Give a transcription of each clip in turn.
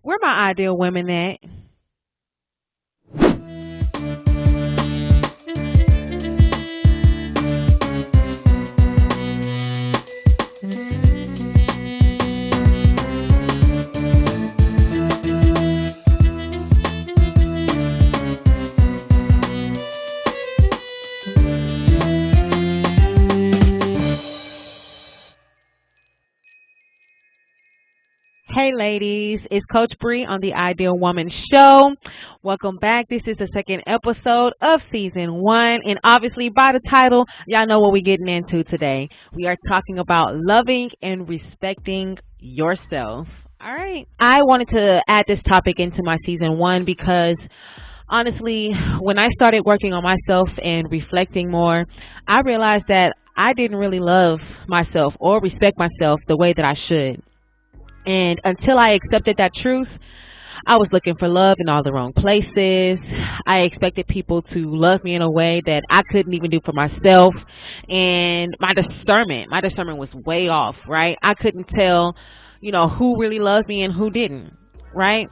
Where my ideal women at? Hey ladies, it's Coach Bree on the Ideal Woman Show. Welcome back. This is the second episode of season 1, and obviously by the title, y'all know what we're getting into today. We are talking about loving and respecting yourself. All right. I wanted to add this topic into my season 1 because honestly, when I started working on myself and reflecting more, I realized that I didn't really love myself or respect myself the way that I should. And until I accepted that truth, I was looking for love in all the wrong places. I expected people to love me in a way that I couldn't even do for myself. And my discernment was way off, right? I couldn't tell, who really loved me and who didn't, right?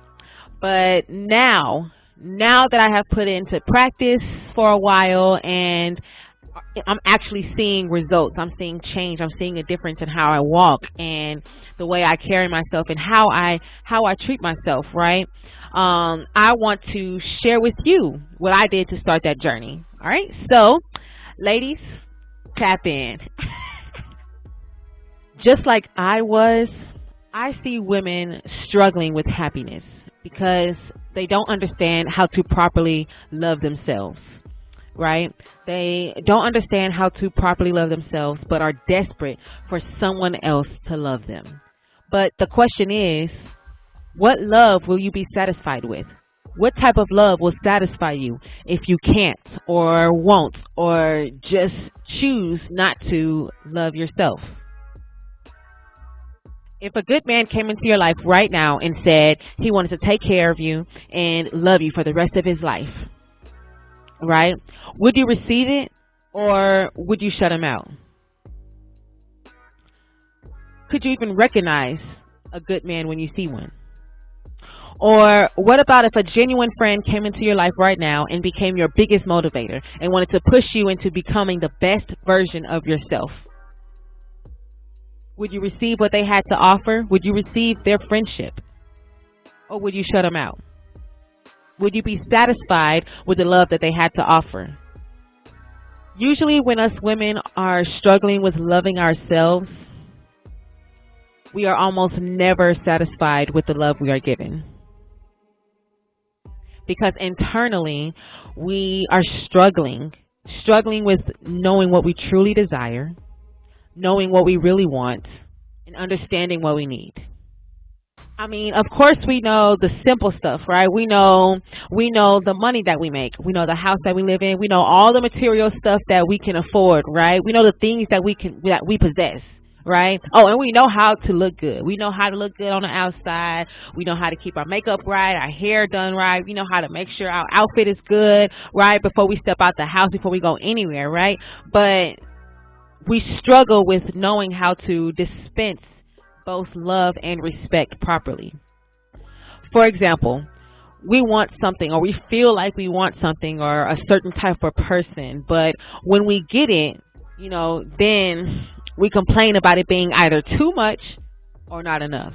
But now that I have put into practice for a while and I'm actually seeing results. I'm seeing change. I'm seeing a difference in how I walk and the way I carry myself and how I treat myself, right? I want to share with you what I did to start that journey. All right. So, ladies, tap in. Just like I see women struggling with happiness because they don't understand how to properly love themselves, right? They don't understand how to properly love themselves, but are desperate for someone else to love them. But the question is, what love will you be satisfied with? What type of love will satisfy you if you can't or won't or just choose not to love yourself? If a good man came into your life right now and said he wanted to take care of you and love you for the rest of his life, right? Would you receive it or would you shut him out? Could you even recognize a good man when you see one? Or what about if a genuine friend came into your life right now and became your biggest motivator and wanted to push you into becoming the best version of yourself? Would you receive what they had to offer? Would you receive their friendship? Or would you shut them out? Would you be satisfied with the love that they had to offer? Usually when us women are struggling with loving ourselves, we are almost never satisfied with the love we are given. Because internally, we are struggling with knowing what we truly desire, knowing what we really want, and understanding what we need. I mean, of course we know the simple stuff, right? We know the money that we make. We know the house that we live in. We know all the material stuff that we can afford, right? We know the things that we possess, right? Oh, and we know how to look good. We know how to look good on the outside. We know how to keep our makeup right, our hair done right. We know how to make sure our outfit is good, right? Before we step out the house, before we go anywhere, right? But we struggle with knowing how to dispense both love and respect properly. For example, we want something or we feel like we want something or a certain type of person, but when we get it, then we complain about it being either too much or not enough.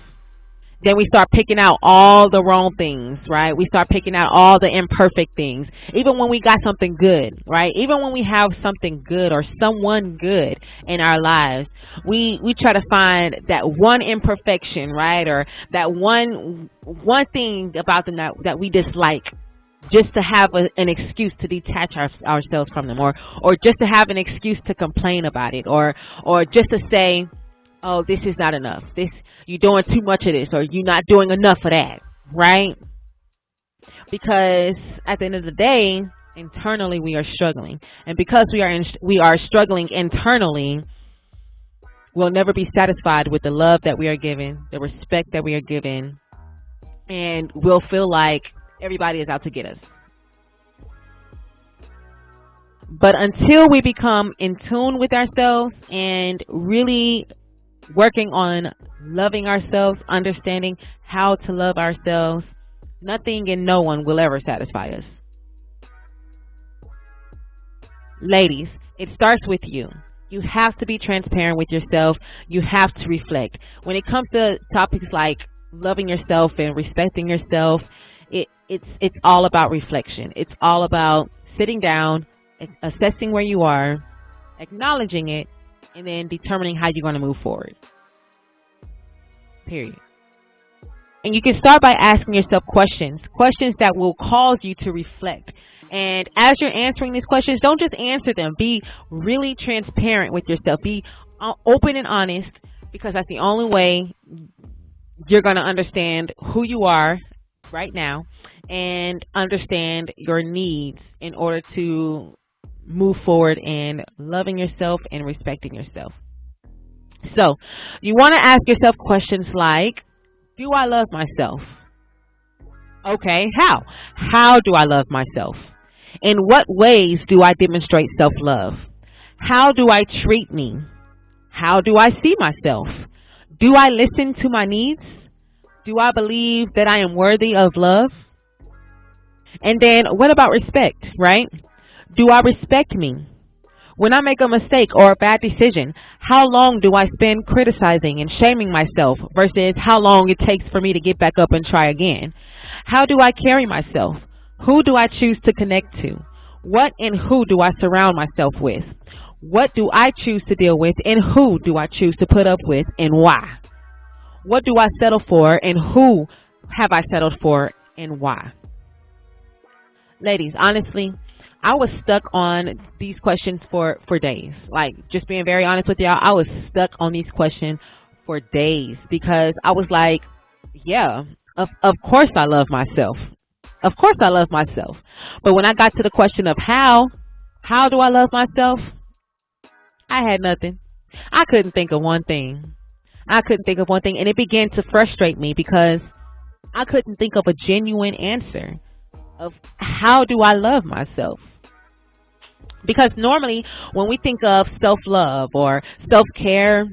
Then we start picking out all the wrong things, right? We start picking out all the imperfect things. Even when we got something good, right? Even when we have something good or someone good in our lives, we try to find that one imperfection, right? Or that one thing about them that we dislike, just to have an excuse to detach ourselves from them, or just to have an excuse to complain about it, or just to say, oh, this is not enough. You're doing too much of this, or you're not doing enough of that, right? Because at the end of the day, internally we are struggling, and because we are struggling internally, we'll never be satisfied with the love that we are given, the respect that we are given, and we'll feel like everybody is out to get us. But until we become in tune with ourselves and really working on loving ourselves, understanding how to love ourselves, nothing and no one will ever satisfy us. Ladies, it starts with you. You have to be transparent with yourself. You have to reflect. When it comes to topics like loving yourself and respecting yourself, it's all about reflection. It's all about sitting down, assessing where you are, acknowledging it, and then determining how you're going to move forward. Period. And you can start by asking yourself questions that will cause you to reflect. And as you're answering these questions, don't just answer them. Be really transparent with yourself. Be open and honest, because that's the only way you're going to understand who you are right now and understand your needs in order to move forward in loving yourself and respecting yourself. So you want to ask yourself questions like, do I love myself? Okay, how? How do I love myself? In what ways do I demonstrate self-love? How do I treat me? How do I see myself? Do I listen to my needs? Do I believe that I am worthy of love? And then what about respect, right? Do I respect me? When I make a mistake or a bad decision, how long do I spend criticizing and shaming myself versus how long it takes for me to get back up and try again? How do I carry myself? Who do I choose to connect to? What and who do I surround myself with? What do I choose to deal with, and who do I choose to put up with, and why? What do I settle for, and who have I settled for, and why? Ladies, honestly, I was stuck on these questions for days. Like, just being very honest with y'all, I was stuck on these questions for days because I was like, yeah, of course I love myself. Of course I love myself. But when I got to the question of how do I love myself? I had nothing. I couldn't think of one thing. And it began to frustrate me because I couldn't think of a genuine answer of how do I love myself? Because normally when we think of self-love or self-care,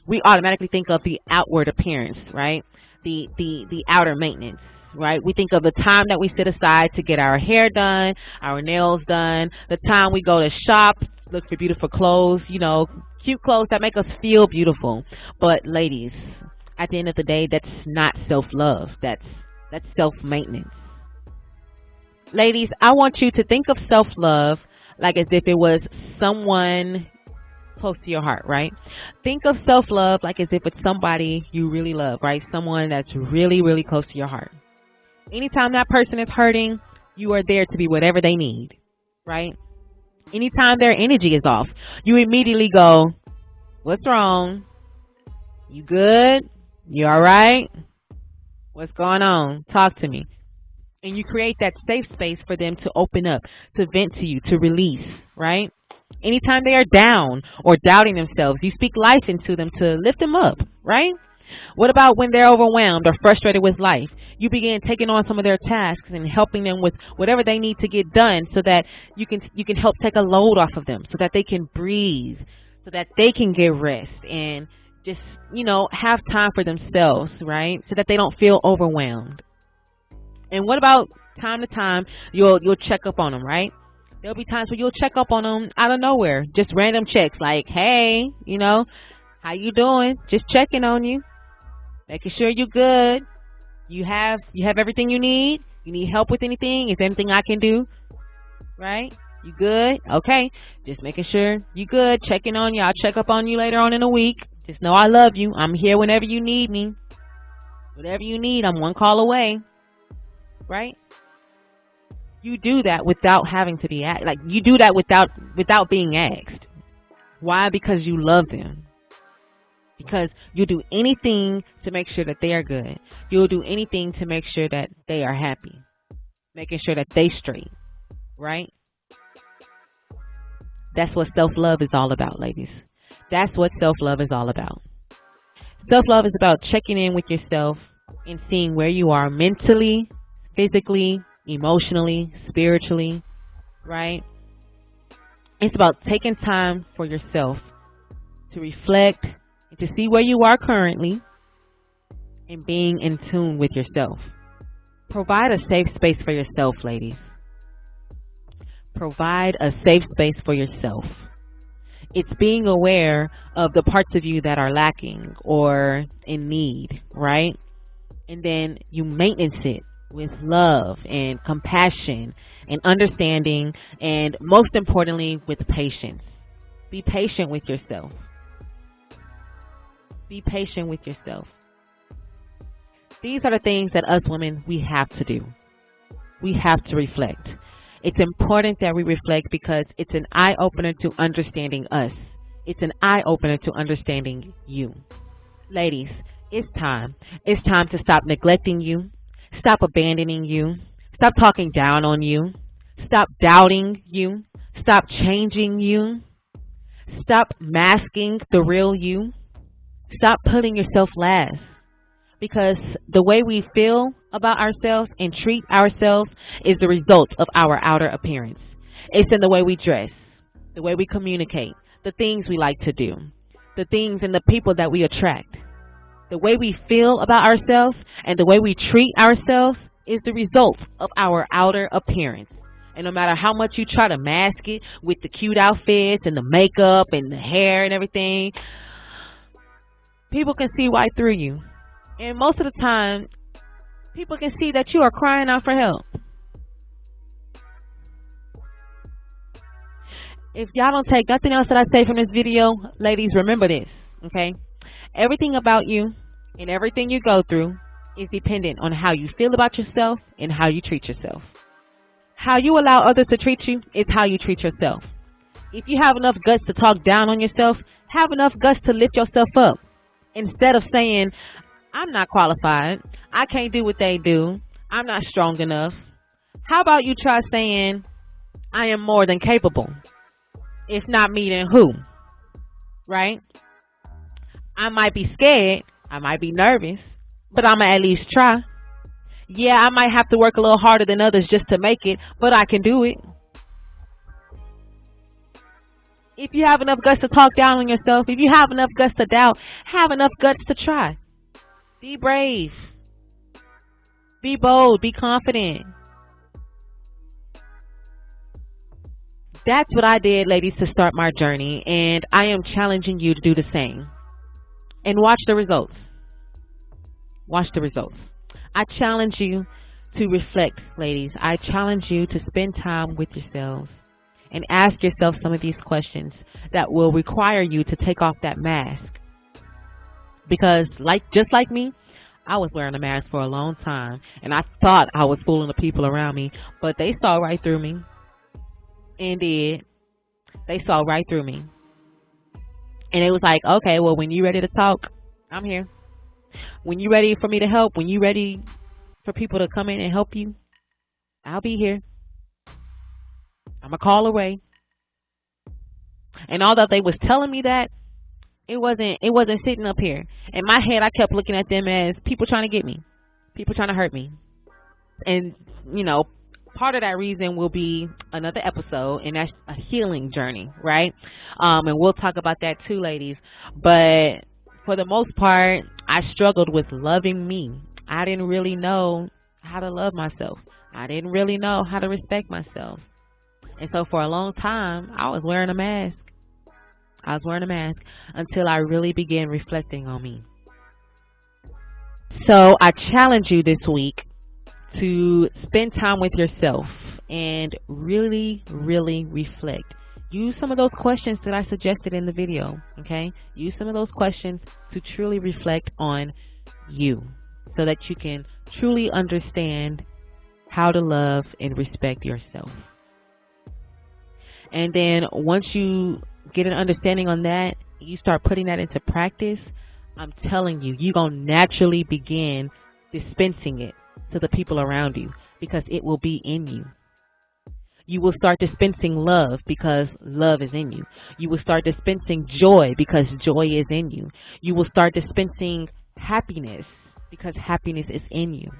we automatically think of the outward appearance, right? The outer maintenance, right? We think of the time that we set aside to get our hair done, our nails done, the time we go to shop, look for beautiful clothes, cute clothes that make us feel beautiful. But ladies, at the end of the day, that's not self-love. That's self-maintenance. Ladies, I want you to think of self-love like as if it was someone close to your heart, right? Think of self-love like as if it's somebody you really love, right? Someone that's really, really close to your heart. Anytime that person is hurting, you are there to be whatever they need, right? Anytime their energy is off, you immediately go, what's wrong? You good? You all right? What's going on? Talk to me. And you create that safe space for them to open up, to vent to you, to release, right? Anytime they are down or doubting themselves, you speak life into them to lift them up, right? What about when they're overwhelmed or frustrated with life? You begin taking on some of their tasks and helping them with whatever they need to get done so that you can help take a load off of them so that they can breathe, so that they can get rest and just, have time for themselves, right? So that they don't feel overwhelmed. And what about time to time, you'll check up on them, right? There'll be times where you'll check up on them out of nowhere, just random checks like, hey, how you doing? Just checking on you, making sure you're good. You have everything you need? You need help with anything? Is there anything I can do? Right? You good? Okay. Just making sure you good, checking on you. I'll check up on you later on in the week. Just know I love you. I'm here whenever you need me. Whatever you need, I'm one call away. Right? You do that without having to be asked. Like, you do that without being asked. Why? Because you love them. Because you'll do anything to make sure that they are good. You'll do anything to make sure that they are happy. Making sure that they straight. Right? That's what self-love is all about, ladies. That's what self-love is all about. Self-love is about checking in with yourself and seeing where you are mentally, physically, emotionally, spiritually, right? It's about taking time for yourself to reflect, and to see where you are currently and being in tune with yourself. Provide a safe space for yourself, ladies. Provide a safe space for yourself. It's being aware of the parts of you that are lacking or in need, right? And then you maintenance it with love and compassion and understanding, and most importantly, with patience. Be patient with yourself. Be patient with yourself. These are the things that us women, we have to do. We have to reflect. It's important that we reflect because it's an eye-opener to understanding us. It's an eye-opener to understanding you. Ladies, it's time. It's time to stop neglecting you. Stop abandoning you. Stop talking down on you. Stop doubting you. Stop changing you. Stop masking the real you. Stop putting yourself last. Because the way we feel about ourselves and treat ourselves is the result of our outer appearance. It's in the way we dress, the way we communicate, the things we like to do, the things and the people that we attract. The way we feel about ourselves and the way we treat ourselves is the result of our outer appearance. And no matter how much you try to mask it with the cute outfits and the makeup and the hair and everything, people can see right through you. And most of the time, people can see that you are crying out for help. If y'all don't take nothing else that I say from this video, ladies, remember this, okay? Everything about you and everything you go through is dependent on how you feel about yourself and how you treat yourself. How you allow others to treat you is how you treat yourself. If you have enough guts to talk down on yourself, have enough guts to lift yourself up. Instead of saying, I'm not qualified, I can't do what they do, I'm not strong enough. How about you try saying, I am more than capable? If not me, then who? Right? I might be scared, I might be nervous, but I'm going to at least try. Yeah, I might have to work a little harder than others just to make it, but I can do it. If you have enough guts to talk down on yourself, if you have enough guts to doubt, have enough guts to try. Be brave. Be bold. Be confident. That's what I did, ladies, to start my journey, and I am challenging you to do the same. And watch the results. Watch the results. I challenge you to reflect, ladies. I challenge you to spend time with yourselves and ask yourself some of these questions that will require you to take off that mask. Because just like me, I was wearing a mask for a long time, and I thought I was fooling the people around me, but they saw right through me. Indeed, they saw right through me. And it was like, okay, well, when you're ready to talk, I'm here. When you're ready for me to help, when you're ready for people to come in and help you, I'll be here. I'm a call away. And although they was telling me that, it wasn't sitting up here. In my head, I kept looking at them as people trying to get me, people trying to hurt me. And, you know, part of that reason will be another episode, and that's a healing journey, right? And we'll talk about that too, ladies. But for the most part, I struggled with loving me. I didn't really know how to love myself. I didn't really know how to respect myself. And so for a long time, I was wearing a mask. I was wearing a mask until I really began reflecting on me. So I challenge you this week to spend time with yourself and really, really reflect. Use some of those questions that I suggested in the video, okay? Use some of those questions to truly reflect on you so that you can truly understand how to love and respect yourself. And then once you get an understanding on that, you start putting that into practice, I'm telling you, you're going to naturally begin dispensing it to the people around you because it will be in you. You will start dispensing love because love is in you. You will start dispensing joy because joy is in you. You will start dispensing happiness because happiness is in you.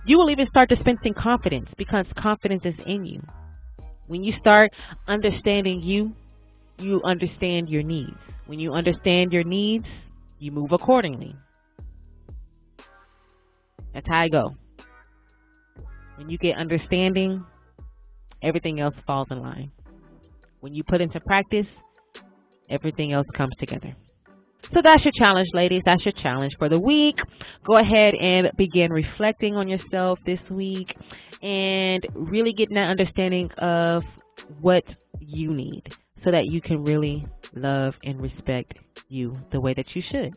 You will even start dispensing confidence because confidence is in you. When you start understanding you, you understand your needs. When you understand your needs, you move accordingly. That's how I go. When you get understanding, everything else falls in line. When you put into practice, everything else comes together. So that's your challenge, ladies. That's your challenge for the week. Go ahead and begin reflecting on yourself this week and really getting that understanding of what you need so that you can really love and respect you the way that you should,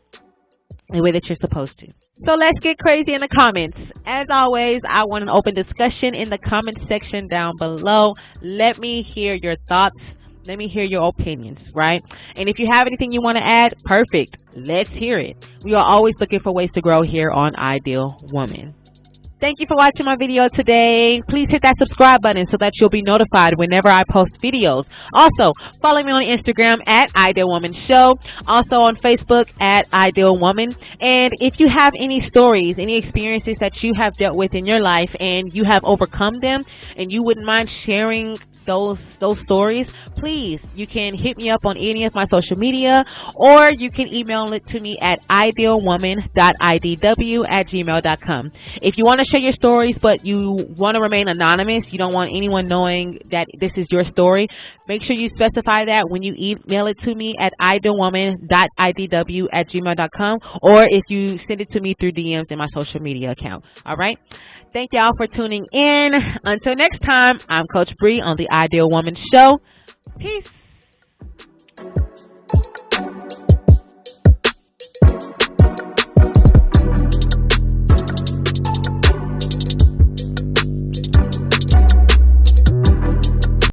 the way that you're supposed to. So let's get crazy in the comments. As always, I want an open discussion in the comment section down below. Let me hear your thoughts. Let me hear your opinions, right? And if you have anything you want to add, perfect. Let's hear it. We are always looking for ways to grow here on Ideal Woman. Thank you for watching my video today. Please hit that subscribe button so that you'll be notified whenever I post videos. Also, follow me on Instagram at Ideal Woman Show. Also on Facebook at Ideal Woman. And if you have any stories, any experiences that you have dealt with in your life and you have overcome them and you wouldn't mind sharing those stories, please, you can hit me up on any of my social media, or you can email it to me at idealwoman.idw@gmail.com. If you want to share your stories but you want to remain anonymous, you don't want anyone knowing that this is your story, make sure you specify that when you email it to me at idealwoman.idw@gmail.com, or if you send it to me through DMs in my social media account. All right. Thank y'all for tuning in. Until next time, I'm Coach Bree on the Ideal Woman Show. Peace.